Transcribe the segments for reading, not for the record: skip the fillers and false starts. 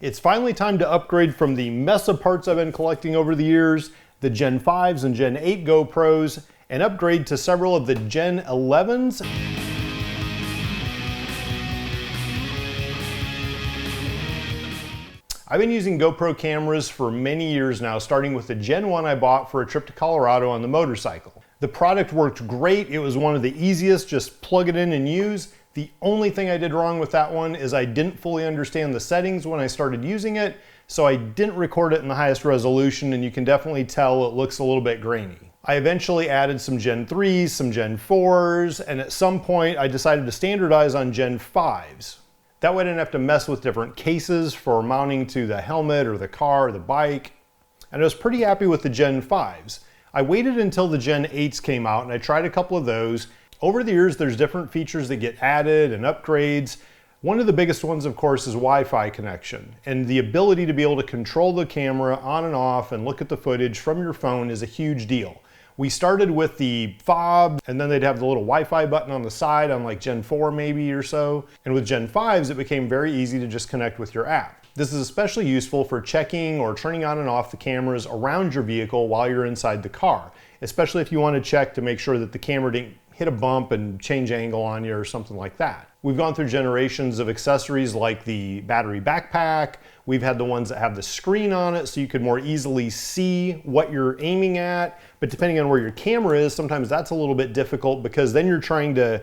It's finally time to upgrade from the mess of parts I've been collecting over the years, the Gen 5s and Gen 8 GoPros, and upgrade to several of the Gen 11s. I've been using GoPro cameras for many years now, starting with the Gen 1 I bought for a trip to Colorado on the motorcycle. The product worked great. It was one of the easiest, just plug it in and use. The only thing I did wrong with that one is I didn't fully understand the settings when I started using it, so I didn't record it in the highest resolution, and you can definitely tell it looks a little bit grainy. I eventually added some Gen 3s, some Gen 4s, and at some point I decided to standardize on Gen 5s. That way I didn't have to mess with different cases for mounting to the helmet or the car or the bike, and I was pretty happy with the Gen 5s. I waited until the Gen 8s came out and I tried a couple of those. Over the years, there's different features that get added and upgrades. One of the biggest ones, of course, is Wi-Fi connection. And the ability to be able to control the camera on and off and look at the footage from your phone is a huge deal. We started with the fob, and then they'd have the little Wi-Fi button on the side on like Gen 4 maybe or so. And with Gen 5s, it became very easy to just connect with your app. This is especially useful for checking or turning on and off the cameras around your vehicle while you're inside the car, especially if you want to check to make sure that the camera didn't hit a bump and change angle on you or something like that. We've gone through generations of accessories like the battery backpack. We've had the ones that have the screen on it so you could more easily see what you're aiming at. But depending on where your camera is, sometimes that's a little bit difficult because then you're trying to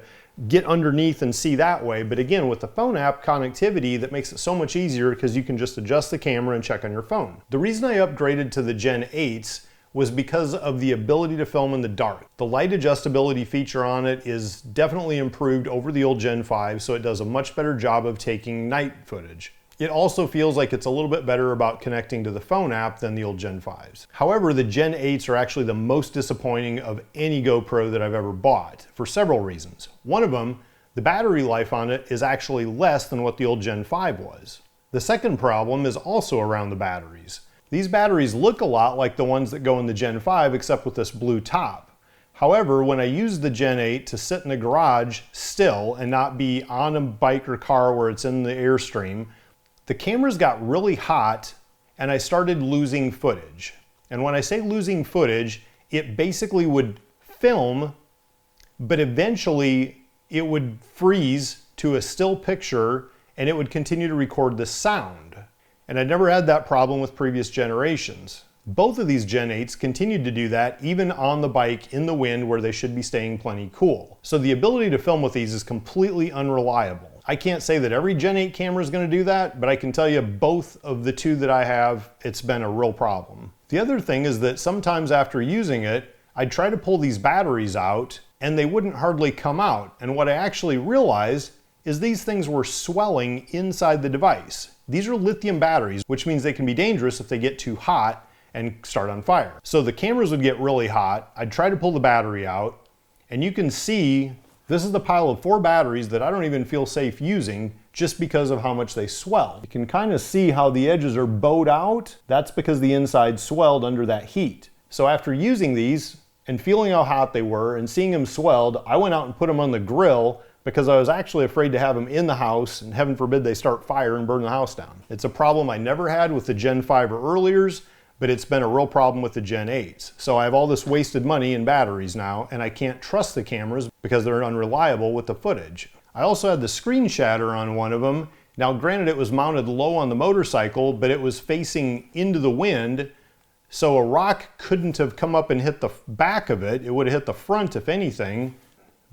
get underneath and see that way. But again, with the phone app connectivity, that makes it so much easier because you can just adjust the camera and check on your phone. The reason I upgraded to the Gen 8s was because of the ability to film in the dark. The light adjustability feature on it is definitely improved over the old Gen 5, so it does a much better job of taking night footage. It also feels like it's a little bit better about connecting to the phone app than the old Gen 5s. However, the Gen 8s are actually the most disappointing of any GoPro that I've ever bought for several reasons. One of them, the battery life on it is actually less than what the old Gen 5 was. The second problem is also around the batteries. These batteries look a lot like the ones that go in the Gen 5 except with this blue top. However, when I use the Gen 8 to sit in the garage still and not be on a bike or car where it's in the airstream, the cameras got really hot and I started losing footage. And when I say losing footage, it basically would film, but eventually it would freeze to a still picture and it would continue to record the sound. And I'd never had that problem with previous generations. Both of these Gen 8s continued to do that even on the bike in the wind where they should be staying plenty cool. So the ability to film with these is completely unreliable. I can't say that every Gen 8 camera is going to do that, but I can tell you both of the two that I have, it's been a real problem. The other thing is that sometimes after using it, I'd try to pull these batteries out and they wouldn't hardly come out. And what I actually realized is these things were swelling inside the device. These are lithium batteries, which means they can be dangerous if they get too hot and start on fire. So the cameras would get really hot. I'd try to pull the battery out, and you can see this is the pile of 4 batteries that I don't even feel safe using just because of how much they swell. You can kind of see how the edges are bowed out. That's because the inside swelled under that heat. So after using these and feeling how hot they were and seeing them swelled, I went out and put them on the grill because I was actually afraid to have them in the house, and heaven forbid they start fire and burn the house down. It's a problem I never had with the Gen 5 or earliers, but it's been a real problem with the Gen 8s. So I have all this wasted money in batteries now, and I can't trust the cameras because they're unreliable with the footage. I also had the screen shatter on one of them. Now granted, it was mounted low on the motorcycle, but it was facing into the wind, so a rock couldn't have come up and hit the back of it. It would have hit the front if anything.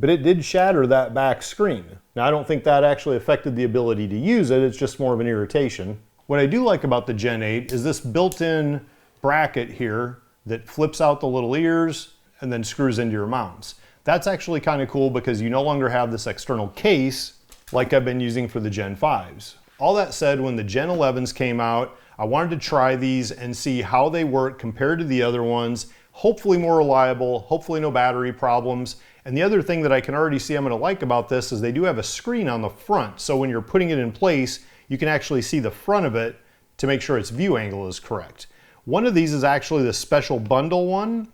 But it did shatter that back screen. Now I don't think that actually affected the ability to use it, it's just more of an irritation. What I do like about the Gen 8 is this built-in bracket here that flips out the little ears and then screws into your mounts. That's actually kind of cool because you no longer have this external case like I've been using for the Gen 5s. All that said, when the Gen 11s came out, I wanted to try these and see how they work compared to the other ones. Hopefully more reliable, hopefully no battery problems. And the other thing that I can already see I'm going to like about this is they do have a screen on the front. So when you're putting it in place, you can actually see the front of it to make sure its view angle is correct. One of these is actually the special bundle one.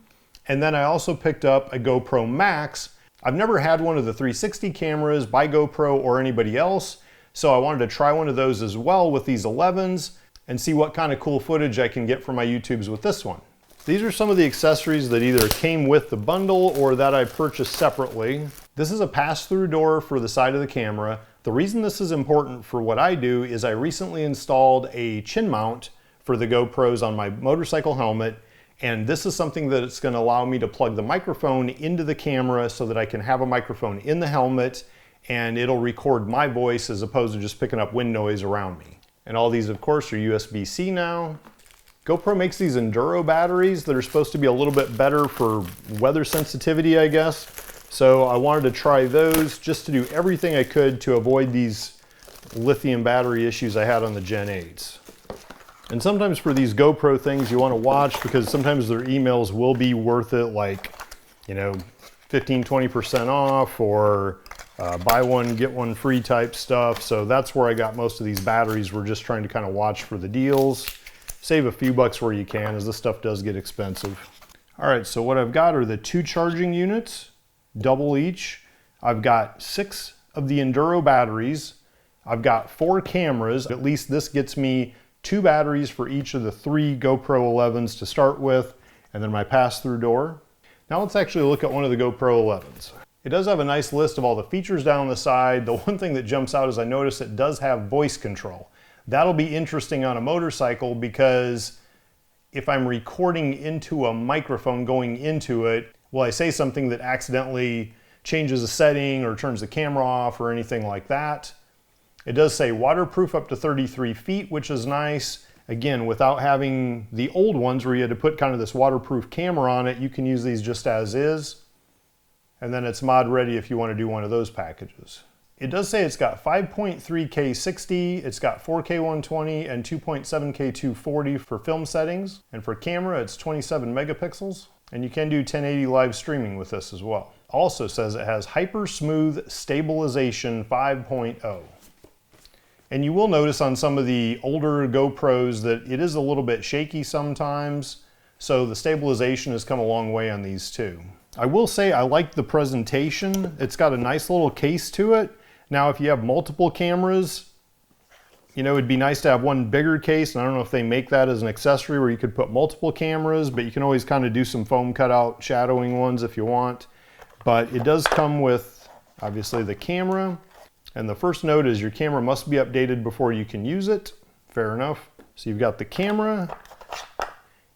And then I also picked up a GoPro Max. I've never had one of the 360 cameras by GoPro or anybody else. So I wanted to try one of those as well with these 11s. and see what kind of cool footage I can get for my YouTubes with this one. These are some of the accessories that either came with the bundle or that I purchased separately. This is a pass-through door for the side of the camera. The reason this is important for what I do is I recently installed a chin mount for the GoPros on my motorcycle helmet, and this is something that it's going to allow me to plug the microphone into the camera so that I can have a microphone in the helmet and it'll record my voice as opposed to just picking up wind noise around me. And all these, of course, are USB-C now. GoPro makes these Enduro batteries that are supposed to be a little bit better for weather sensitivity, I guess. So I wanted to try those just to do everything I could to avoid these lithium battery issues I had on the Gen 8s. And sometimes for these GoPro things you want to watch because sometimes their emails will be worth it, like, you know, 15–20% off or buy one, get one free type stuff. So that's where I got most of these batteries. We're just trying to kind of watch for the deals. Save a few bucks where you can, as this stuff does get expensive. All right, so what I've got are the 2 charging units, double each. I've got 6 of the Enduro batteries. I've got 4 cameras. At least this gets me 2 batteries for each of the 3 GoPro 11s to start with, and then my pass-through door. Now let's actually look at one of the GoPro 11s. It does have a nice list of all the features down the side. The one thing that jumps out is I notice it does have voice control. That'll be interesting on a motorcycle because if I'm recording into a microphone going into it, will I say something that accidentally changes a setting or turns the camera off or anything like that? It does say waterproof up to 33 feet, which is nice. Again, without having the old ones where you had to put kind of this waterproof camera on it, you can use these just as is. And then it's mod ready if you want to do one of those packages. It does say it's got 5.3K 60, it's got 4K 120 and 2.7K 240 for film settings. And for camera, it's 27 megapixels. And you can do 1080 live streaming with this as well. Also says it has Hyper Smooth Stabilization 5.0. And you will notice on some of the older GoPros that it is a little bit shaky sometimes. So the stabilization has come a long way on these too. I will say I like the presentation. It's got a nice little case to it. Now, if you have multiple cameras, you know, it'd be nice to have one bigger case. And I don't know if they make that as an accessory where you could put multiple cameras, but you can always kind of do some foam cutout shadowing ones if you want. But it does come with, obviously, the camera. And the first note is your camera must be updated before you can use it. Fair enough. So you've got the camera,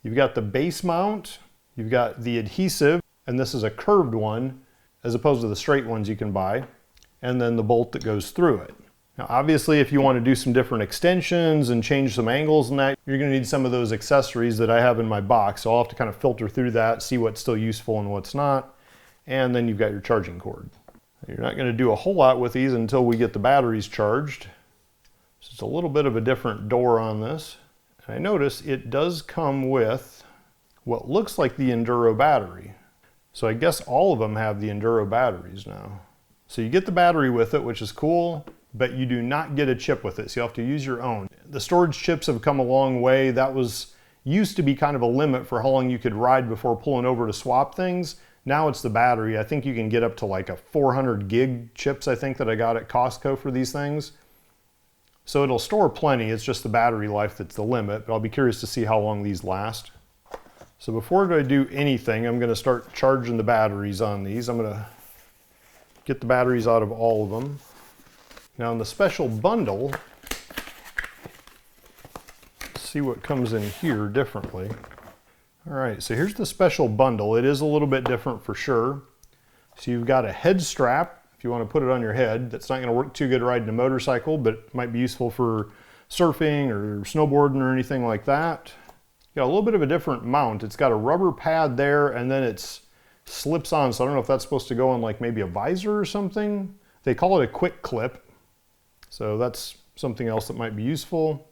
you've got the base mount, you've got the adhesive, and this is a curved one as opposed to the straight ones you can buy. And then the bolt that goes through it. Now, obviously, if you want to do some different extensions and change some angles and that, you're going to need some of those accessories that I have in my box. So I'll have to kind of filter through that, see what's still useful and what's not. And then you've got your charging cord. You're not going to do a whole lot with these until we get the batteries charged. So it's a little bit of a different door on this. And I notice it does come with what looks like the Enduro battery. So I guess all of them have the Enduro batteries now. So you get the battery with it, which is cool, but you do not get a chip with it, so you have to use your own. The storage chips have come a long way. That used to be kind of a limit for how long you could ride before pulling over to swap things. Now it's the battery. I think you can get up to like a 400 gig chips, I think, that I got at Costco for these things. So it'll store plenty, it's just the battery life that's the limit, but I'll be curious to see how long these last. So before I do anything, I'm gonna start charging the batteries on these. I'm gonna get the batteries out of all of them. Now in the special bundle, let's see what comes in here differently. All right, so here's the special bundle. It is a little bit different for sure. So you've got a head strap, if you want to put it on your head. That's not gonna work too good riding a motorcycle, but it might be useful for surfing or snowboarding or anything like that. You got a little bit of a different mount. It's got a rubber pad there and then it's slips on, so I don't know if that's supposed to go on like maybe a visor or something. They call it a quick clip, so that's something else that might be useful.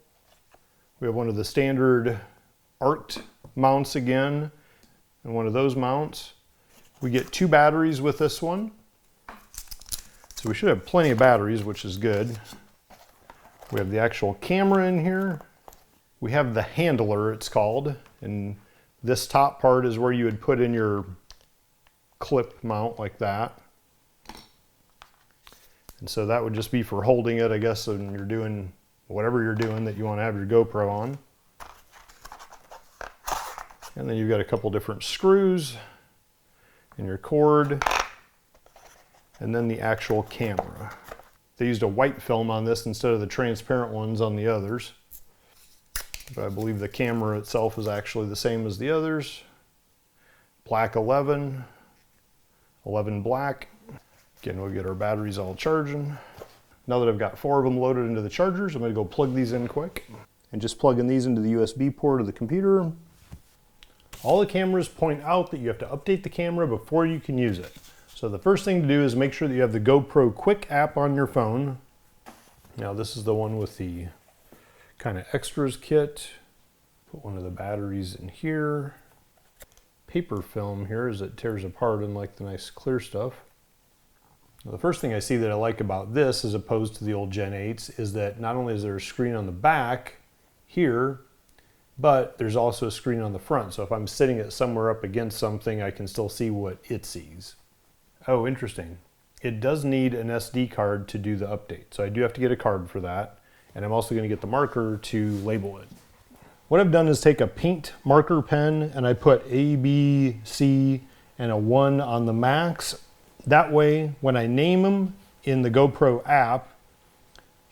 We have one of the standard arced mounts again, and one of those mounts. We get 2 batteries with this one, so we should have plenty of batteries, which is good. We have the actual camera in here. We have the handler, it's called, and this top part is where you would put in your clip mount like that. And so that would just be for holding it, I guess, when you're doing whatever you're doing that you want to have your GoPro on. And then you've got a couple different screws and your cord, and then the actual camera. They used a white film on this instead of the transparent ones on the others. But I believe the camera itself is actually the same as the others. Black 11, 11 black. Again, we'll get our batteries all charging. Now that I've got 4 of them loaded into the chargers, I'm gonna go plug these in quick. And just plugging these into the USB port of the computer. All the cameras point out that you have to update the camera before you can use it. So the first thing to do is make sure that you have the GoPro Quick app on your phone. Now this is the one with the kind of extras kit. Put one of the batteries in here. Paper film here as it tears apart, unlike the nice clear stuff. Now, the first thing I see that I like about this as opposed to the old Gen 8s is that not only is there a screen on the back here, but there's also a screen on the front. So if I'm sitting it somewhere up against something, I can still see what it sees. Oh, interesting. It does need an SD card to do the update. So I do have to get a card for that. And I'm also going to get the marker to label it. What I've done is take a paint marker pen and I put A, B, C, and a 1 on the max. That way, when I name them in the GoPro app,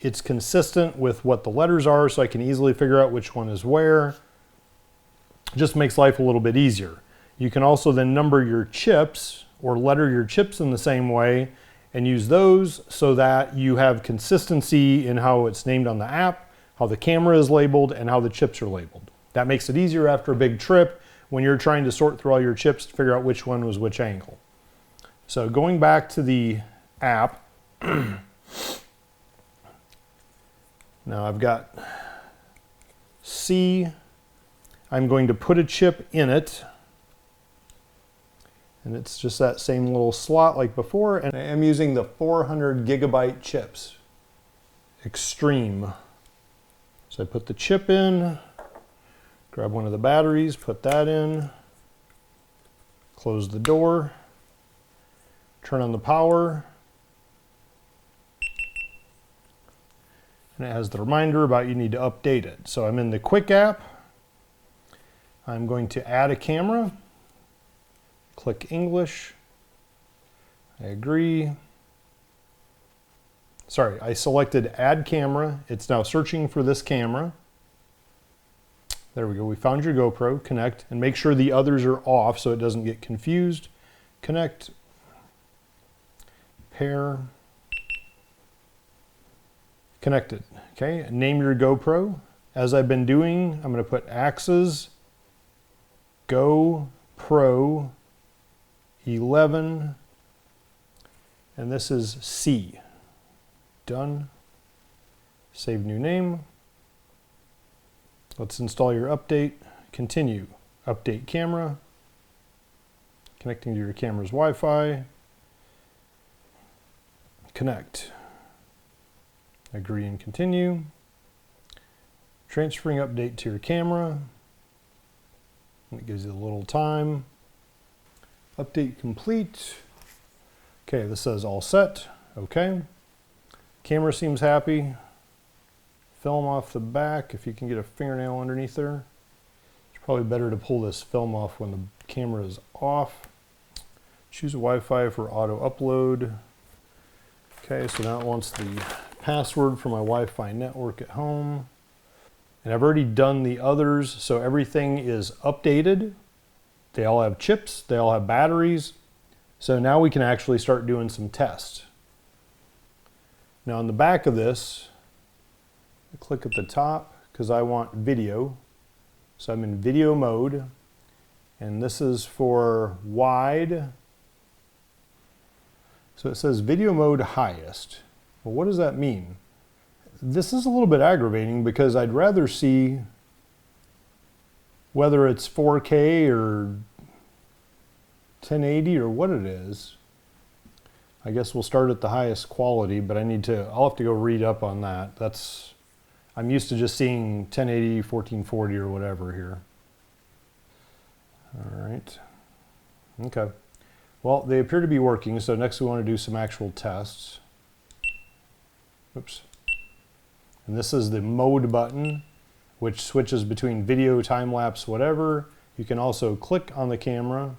it's consistent with what the letters are, so I can easily figure out which one is where. It just makes life a little bit easier. You can also then number your chips or letter your chips in the same way and use those so that you have consistency in how it's named on the app, how the camera is labeled, and how the chips are labeled. That makes it easier after a big trip when you're trying to sort through all your chips to figure out which one was which angle. So going back to the app, now I've got C. I'm going to put a chip in it. And it's just that same little slot like before. And I am using the 400 gigabyte chips. Extreme. So I put the chip in, grab one of the batteries, put that in, close the door, turn on the power. And it has the reminder about you need to update it. So I'm in the Quick app. I'm going to add a camera. Click English. I agree. Sorry, I selected Add Camera. It's now searching for this camera. There we go. We found your GoPro. Connect and make sure the others are off so it doesn't get confused. Connect. Pair. Connected. Okay, name your GoPro. As I've been doing, I'm going to put Axis GoPro 11, and this is C. Done. Save new name. Let's install your update. Continue. Update camera. Connecting to your camera's Wi-Fi. Connect. Agree and continue. Transferring update to your camera. And it gives you a little time. Update complete. Okay, this says all set. Okay. Camera seems happy. Film off the back. If you can get a fingernail underneath there. It's probably better to pull this film off when the camera is off. Choose a Wi-Fi for auto upload. Okay, so now it wants the password for my Wi-Fi network at home. And I've already done the others, so everything is updated. They all have chips, they all have batteries. So now we can actually start doing some tests. Now on the back of this, I click at the top because I want video. So I'm in video mode, and this is for wide. So it says video mode highest. Well, what does that mean? This is a little bit aggravating because I'd rather see whether it's 4K or 1080 or what it is. I guess we'll start at the highest quality, but I'll have to go read up on that. I'm used to just seeing 1080, 1440 or whatever here. All right. Okay. Well, they appear to be working, so next we want to do some actual tests. Oops. And this is the mode button, which switches between video, time lapse, whatever. You can also click on the camera.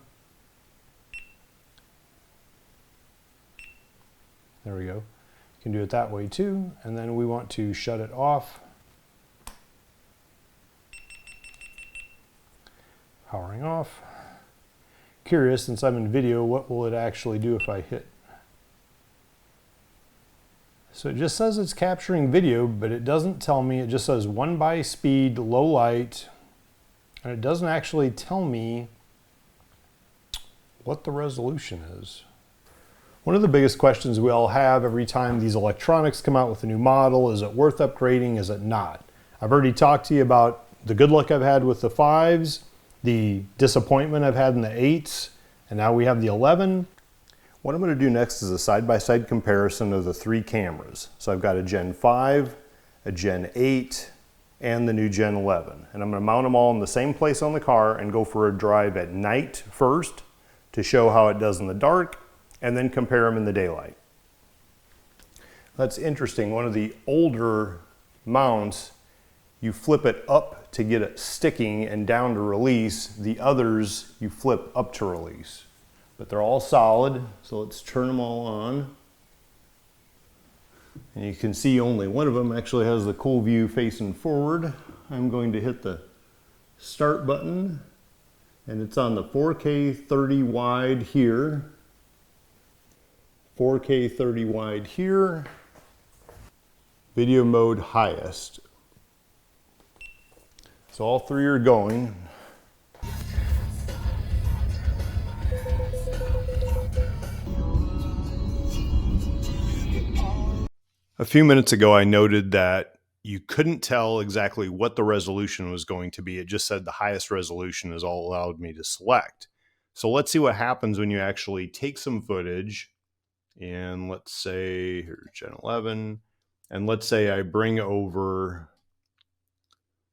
There we go. You can do it that way too. And then we want to shut it off. Powering off. Curious, since I'm in video, what will it actually do if I hit? So it just says it's capturing video, but it doesn't tell me. It just says 1x speed, low light, and it doesn't actually tell me what the resolution is. One of the biggest questions we all have every time these electronics come out with a new model, is it worth upgrading, is it not? I've already talked to you about the good luck I've had with the 5s, the disappointment I've had in the 8s, and now we have the 11. What I'm going to do next is a side-by-side comparison of the 3 cameras. So I've got a Gen 5, a Gen 8, and the new Gen 11. And I'm going to mount them all in the same place on the car and go for a drive at night first to show how it does in the dark, and then compare them in the daylight. That's interesting. One of the older mounts, you flip it up to get it sticking and down to release. The others, you flip up to release. But they're all solid, so let's turn them all on. And you can see only one of them actually has the cool view facing forward. I'm going to hit the start button, and it's on the 4K 30 wide here. 4K 30 wide here. Video mode highest. So all 3 are going. A few minutes ago, I noted that you couldn't tell exactly what the resolution was going to be. It just said the highest resolution is all allowed me to select. So let's see what happens when you actually take some footage, and let's say here's Gen 11, and let's say I bring over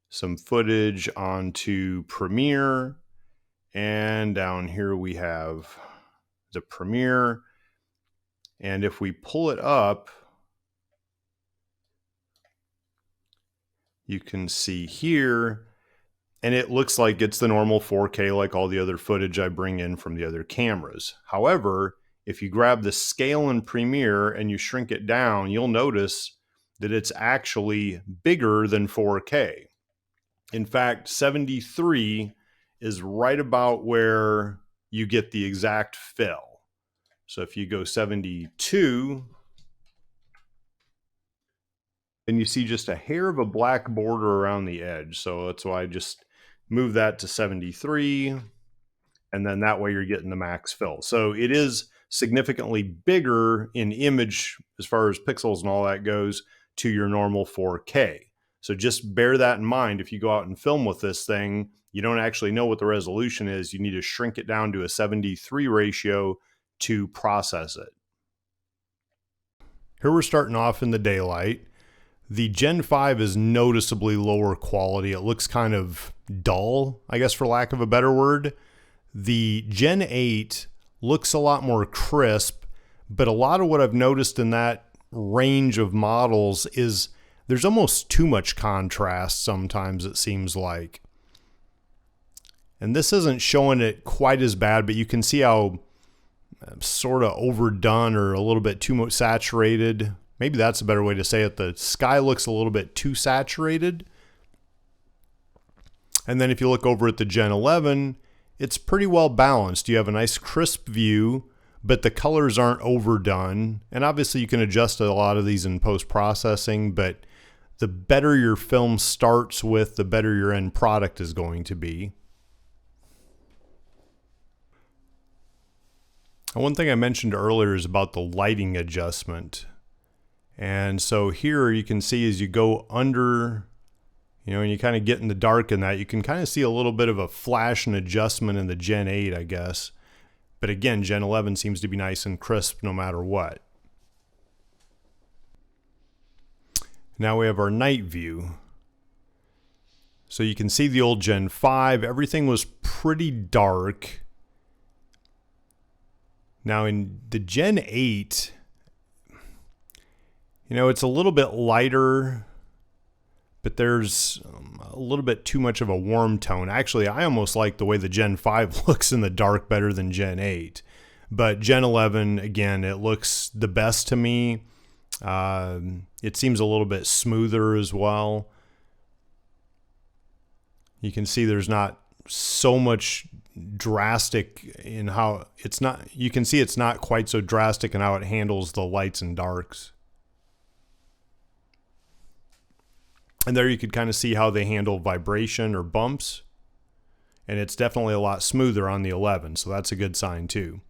some footage onto Premiere, and down here we have the Premiere, and if we pull it up, you can see here, and it looks like it's the normal 4K like all the other footage I bring in from the other cameras. However, if you grab the scale in Premiere and you shrink it down, you'll notice that it's actually bigger than 4K. In fact, 73 is right about where you get the exact fill. So if you go 72, and you see just a hair of a black border around the edge. So that's why I just move that to 73, and then that way you're getting the max fill. So it is significantly bigger in image as far as pixels and all that goes to your normal 4K. So just bear that in mind. If you go out and film with this thing, you don't actually know what the resolution is. You need to shrink it down to a 73 ratio to process it. Here we're starting off in the daylight. The Gen 5 is noticeably lower quality. It looks kind of dull, I guess, for lack of a better word. The Gen 8 looks a lot more crisp, but a lot of what I've noticed in that range of models is there's almost too much contrast sometimes, it seems like. And this isn't showing it quite as bad, but you can see how sort of overdone or a little bit too much saturated. Maybe that's a better way to say it. The sky looks a little bit too saturated. And then if you look over at the Gen 11, it's pretty well balanced. You have a nice crisp view, but the colors aren't overdone. And obviously you can adjust a lot of these in post-processing, but the better your film starts with, the better your end product is going to be. And one thing I mentioned earlier is about the lighting adjustment. And so here you can see as you go under, and you kind of get in the dark in that, you can kind of see a little bit of a flash and adjustment in the Gen 8, I guess. But again, Gen 11 seems to be nice and crisp no matter what. Now we have our night view. So you can see the old Gen 5, everything was pretty dark. Now in the Gen 8, it's a little bit lighter. but there's a little bit too much of a warm tone. Actually, I almost like the way the Gen 5 looks in the dark better than Gen 8. But Gen 11, again, it looks the best to me. It seems a little bit smoother as well. You can see there's not so much drastic in how it's not, you can see it's not quite so drastic in how it handles the lights and darks. And there you could kind of see how they handle vibration or bumps. And it's definitely a lot smoother on the 11, so that's a good sign too.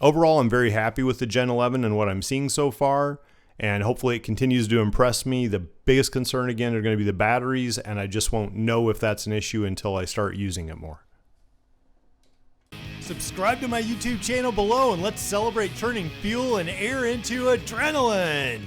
Overall, I'm very happy with the Gen 11 and what I'm seeing so far, and hopefully it continues to impress me. The biggest concern again are going to be the batteries, and I just won't know if that's an issue until I start using it more. Subscribe to my YouTube channel below and let's celebrate turning fuel and air into adrenaline!